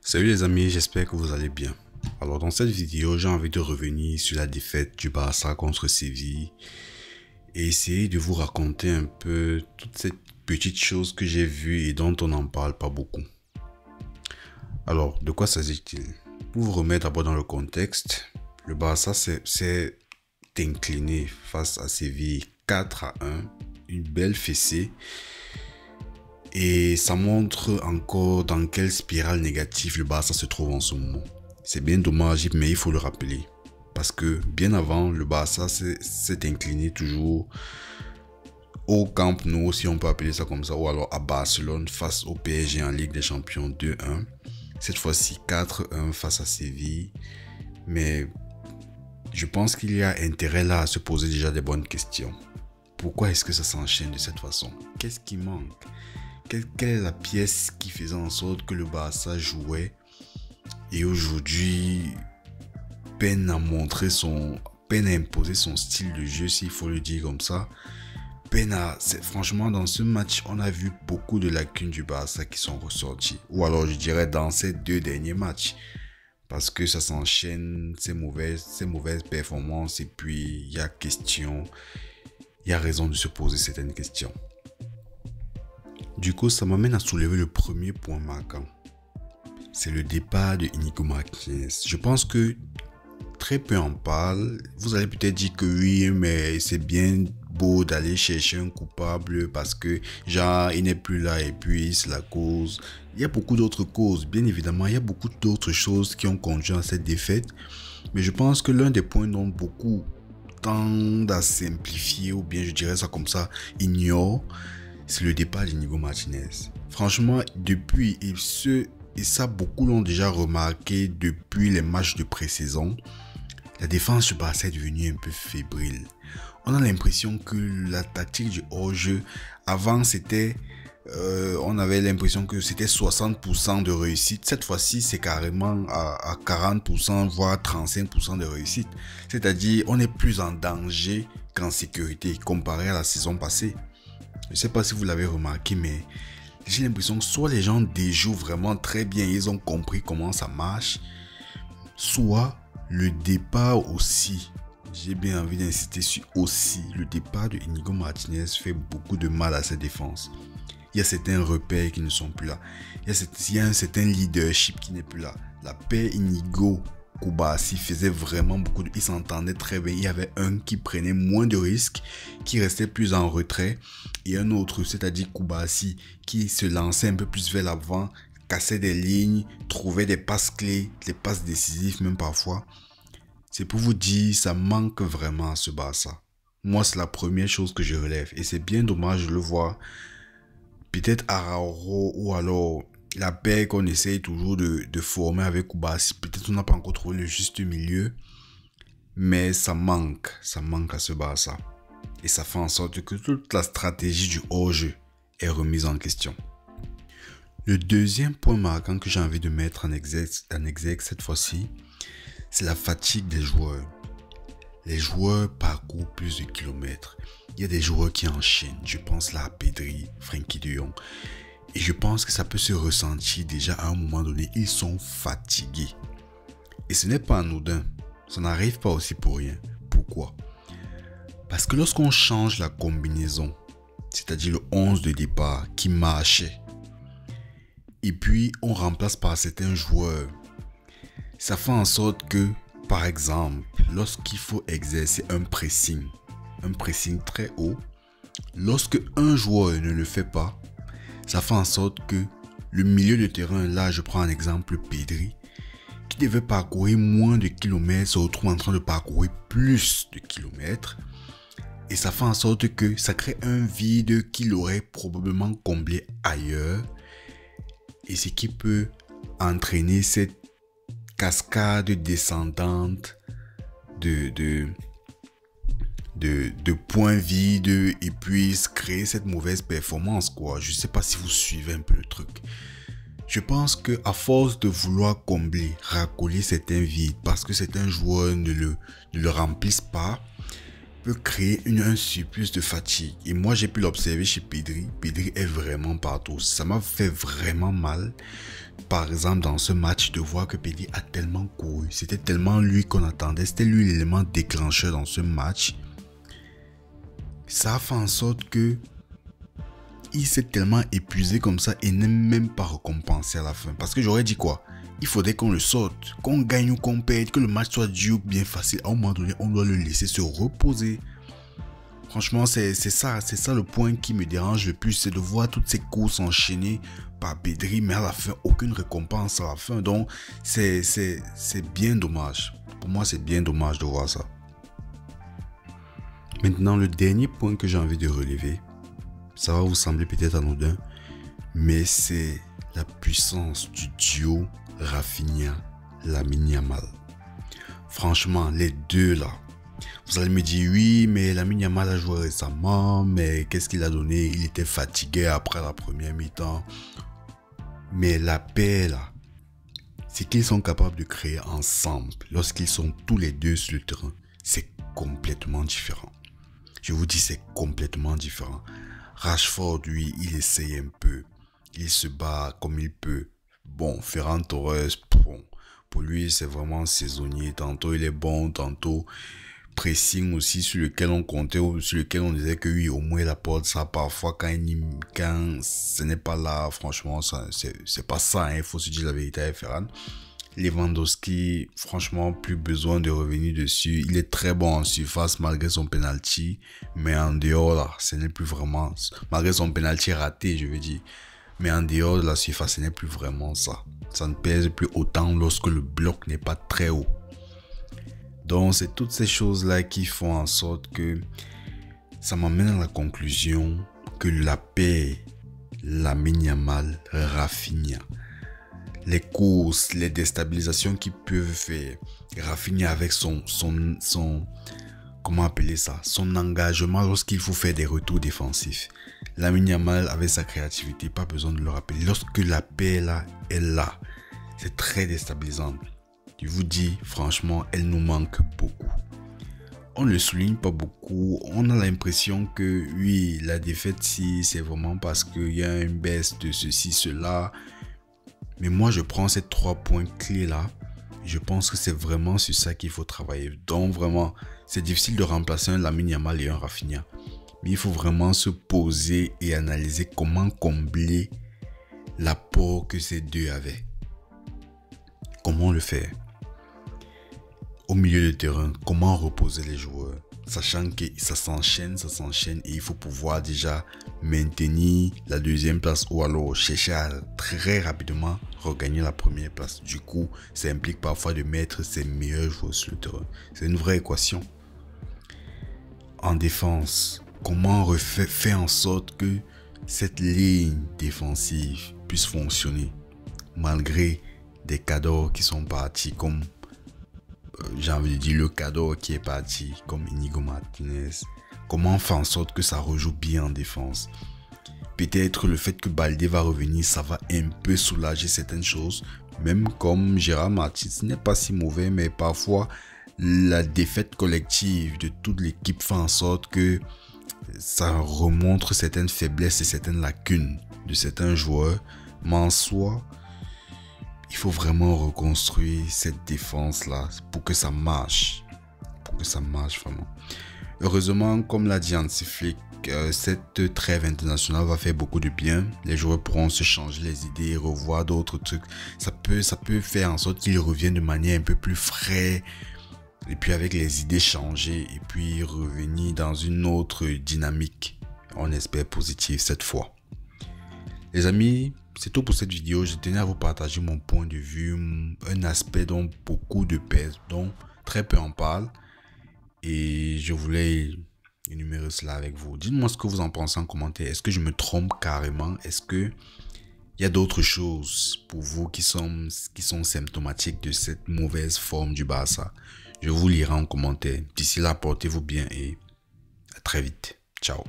Salut les amis, j'espère que vous allez bien. Alors dans cette vidéo, j'ai envie de revenir sur la défaite du Barça contre Séville et essayer de vous raconter un peu toutes ces petites choses que j'ai vues et dont on n'en parle pas beaucoup. Alors, de quoi s'agit-il? Pour vous remettre d'abord dans le contexte, le Barça s'est incliné face à Séville 4-1, une belle fessée. Et ça montre encore dans quelle spirale négative le Barça se trouve en ce moment. C'est bien dommage, mais il faut le rappeler. Parce que bien avant, le Barça s'est incliné toujours au Camp Nou, si on peut appeler ça comme ça, ou alors à Barcelone face au PSG en Ligue des Champions 2-1. Cette fois-ci 4-1 face à Séville. Mais je pense qu'il y a intérêt là à se poser déjà des bonnes questions. Pourquoi est-ce que ça s'enchaîne de cette façon? Qu'est-ce qui manque? Quelle est la pièce qui faisait en sorte que le Barça jouait et aujourd'hui peine à imposer son style de jeu, s'il faut le dire comme ça. Franchement, dans ce match, on a vu beaucoup de lacunes du Barça qui sont ressorties. Ou alors, je dirais, dans ces deux derniers matchs. Parce que ça s'enchaîne, ces mauvaises performances, et puis il y a raison de se poser certaines questions. Du coup, ça m'amène à soulever le premier point marquant. C'est le départ de Inigo Martinez. Je pense que très peu en parlent. Vous allez peut-être dire que oui, mais c'est bien beau d'aller chercher un coupable parce que, genre, il n'est plus là et puis c'est la cause. Il y a beaucoup d'autres causes, bien évidemment. Il y a beaucoup d'autres choses qui ont conduit à cette défaite. Mais je pense que l'un des points dont beaucoup tendent à simplifier, ou bien je dirais ça comme ça, ignorent, c'est le départ d'Inigo Martinez. Franchement, depuis, et ça beaucoup l'ont déjà remarqué depuis les matchs de pré-saison, la défense du Barça est devenue un peu fébrile. On a l'impression que la tactique du hors-jeu, avant on avait l'impression que c'était 60% de réussite. Cette fois-ci, c'est carrément à 40%, voire 35% de réussite. C'est-à-dire, on est plus en danger qu'en sécurité comparé à la saison passée. Je ne sais pas si vous l'avez remarqué, mais j'ai l'impression que soit les gens déjouent vraiment très bien, ils ont compris comment ça marche, soit le départ aussi, j'ai bien envie d'insister sur aussi, le départ de Inigo Martinez fait beaucoup de mal à cette défense. Il y a certains repères qui ne sont plus là. Il y a un certain leadership qui n'est plus là. La paire Inigo Koubassy faisait vraiment beaucoup de... Ils s'entendaient très bien. Il y avait un qui prenait moins de risques, qui restait plus en retrait. Et un autre, c'est-à-dire Koubassy, qui se lançait un peu plus vers l'avant, cassait des lignes, trouvait des passes clés, des passes décisives même parfois. C'est pour vous dire, ça manque vraiment à ce Barça. Moi, c'est la première chose que je relève. Et c'est bien dommage de le voir. Peut-être Araujo ou alors la paire qu'on essaye toujours de former avec Koubassy. Peut-être on n'a pas encore trouvé le juste milieu. Mais ça manque à ce Barça. Et ça fait en sorte que toute la stratégie du hors-jeu est remise en question. Le deuxième point marquant que j'ai envie de mettre en exergue cette fois-ci, c'est la fatigue des joueurs. Les joueurs parcourent plus de kilomètres. Il y a des joueurs qui enchaînent. Je pense là à Pedri, Frenkie de Jong. Et je pense que ça peut se ressentir déjà à un moment donné. Ils sont fatigués. Et ce n'est pas anodin. Ça n'arrive pas aussi pour rien. Pourquoi? Parce que lorsqu'on change la combinaison, c'est-à-dire le 11 de départ qui marchait, et puis on remplace par certains joueurs, ça fait en sorte que, par exemple, lorsqu'il faut exercer un pressing très haut, lorsque un joueur ne le fait pas, ça fait en sorte que le milieu de terrain, là je prends un exemple Pedri, qui devait parcourir moins de kilomètres, se retrouve en train de parcourir plus de kilomètres. Et ça fait en sorte que ça crée un vide qu'il aurait probablement comblé ailleurs. Et ce qui peut entraîner cette cascade descendante de points vides et puis créer cette mauvaise performance, quoi. Je ne sais pas si vous suivez un peu le truc. Je pense que à force de vouloir racoler certains vides parce que certains joueurs ne le remplissent pas, peut créer un surplus de fatigue. Et moi, j'ai pu l'observer chez Pedri. Pedri est vraiment partout. Ça m'a fait vraiment mal, par exemple, dans ce match, de voir que Pedri a tellement couru. C'était tellement lui qu'on attendait. C'était lui l'élément déclencheur dans ce match. Ça a fait en sorte que il s'est tellement épuisé comme ça et n'est même pas récompensé à la fin. Parce que j'aurais dit quoi? Il faudrait qu'on le sorte, qu'on gagne ou qu'on perde, que le match soit dur ou bien facile. À un moment donné, on doit le laisser se reposer. Franchement, c'est ça le point qui me dérange le plus, c'est de voir toutes ces courses enchaînées par Pedri, mais à la fin, aucune récompense à la fin. Donc, c'est bien dommage. Pour moi, c'est bien dommage de voir ça. Maintenant, le dernier point que j'ai envie de relever, ça va vous sembler peut-être anodin, mais c'est la puissance du duo Rafinha-Lamine Yamal. Franchement, les deux là, vous allez me dire, oui, mais Lamine Yamal a joué récemment, mais qu'est-ce qu'il a donné? Il était fatigué après la première mi-temps. Mais la paix là, ce qu'ils sont capables de créer ensemble, lorsqu'ils sont tous les deux sur le terrain, c'est complètement différent. Je vous dis, c'est complètement différent. Rashford, lui, il essaye un peu. Il se bat comme il peut. Bon, Ferran Torres, bon, pour lui, c'est vraiment saisonnier. Tantôt, il est bon, tantôt, pressing aussi sur lequel on comptait, sur lequel on disait que oui, au moins, il apporte ça. Parfois, quand ce n'est pas là, franchement, c'est pas ça. Hein, il faut se dire la vérité avec Ferran. Lewandowski, franchement, plus besoin de revenir dessus. Il est très bon en surface malgré son penalty, mais en dehors là, ce n'est plus vraiment, malgré son penalty raté, je veux dire, mais en dehors de la surface, ce n'est plus vraiment ça. Ça ne pèse plus autant lorsque le bloc n'est pas très haut. Donc, c'est toutes ces choses-là qui font en sorte que ça m'amène à la conclusion que la paix, Lamine Yamal, Rafinha, les courses, les déstabilisations qu'ils peuvent faire, Rafinha avec son comment appeler ça, son engagement lorsqu'il faut faire des retours défensifs. Lamine Yamal avec sa créativité, pas besoin de le rappeler. Lorsque la paix là est là, c'est très déstabilisant. Je vous dis, franchement, elle nous manque beaucoup. On ne le souligne pas beaucoup. On a l'impression que oui, la défaite, si c'est vraiment parce qu'il y a une baisse de ceci, cela. Mais moi, je prends ces 3 points clés-là. Je pense que c'est vraiment sur ça qu'il faut travailler. Donc, vraiment, c'est difficile de remplacer un Lamine Yamal et un Rafinha. Mais il faut vraiment se poser et analyser comment combler l'apport que ces deux avaient. Comment le faire? Au milieu de terrain, comment reposer les joueurs? Sachant que ça s'enchaîne et il faut pouvoir déjà maintenir la deuxième place ou alors chercher à très rapidement regagner la première place. Du coup, ça implique parfois de mettre ses meilleurs joueurs sur le terrain. C'est une vraie équation. En défense, comment faire en sorte que cette ligne défensive puisse fonctionner malgré des cadors qui sont partis comme j'ai envie de dire le cadeau qui est parti comme Inigo Martinez. Comment faire en sorte que ça rejoue bien en défense? Peut-être le fait que Baldé va revenir, ça va un peu soulager certaines choses. Même comme Gérard Martin, ce n'est pas si mauvais, mais parfois la défaite collective de toute l'équipe fait en sorte que ça remontre certaines faiblesses et certaines lacunes de certains joueurs. Mais en soi, il faut vraiment reconstruire cette défense-là pour que ça marche. Pour que ça marche vraiment. Heureusement, comme l'a dit Hansi Flick, cette trêve internationale va faire beaucoup de bien. Les joueurs pourront se changer les idées, revoir d'autres trucs. Ça peut faire en sorte qu'ils reviennent de manière un peu plus frais. Et puis avec les idées changées. Et puis revenir dans une autre dynamique. On espère positive cette fois. Les amis, c'est tout pour cette vidéo. Je tenais à vous partager mon point de vue, un aspect dont beaucoup de personnes, dont très peu en parlent. Et je voulais énumérer cela avec vous. Dites-moi ce que vous en pensez en commentaire. Est-ce que je me trompe carrément? Est-ce que il y a d'autres choses pour vous qui sont symptomatiques de cette mauvaise forme du Barça? Je vous lirai en commentaire. D'ici là, portez-vous bien et à très vite. Ciao.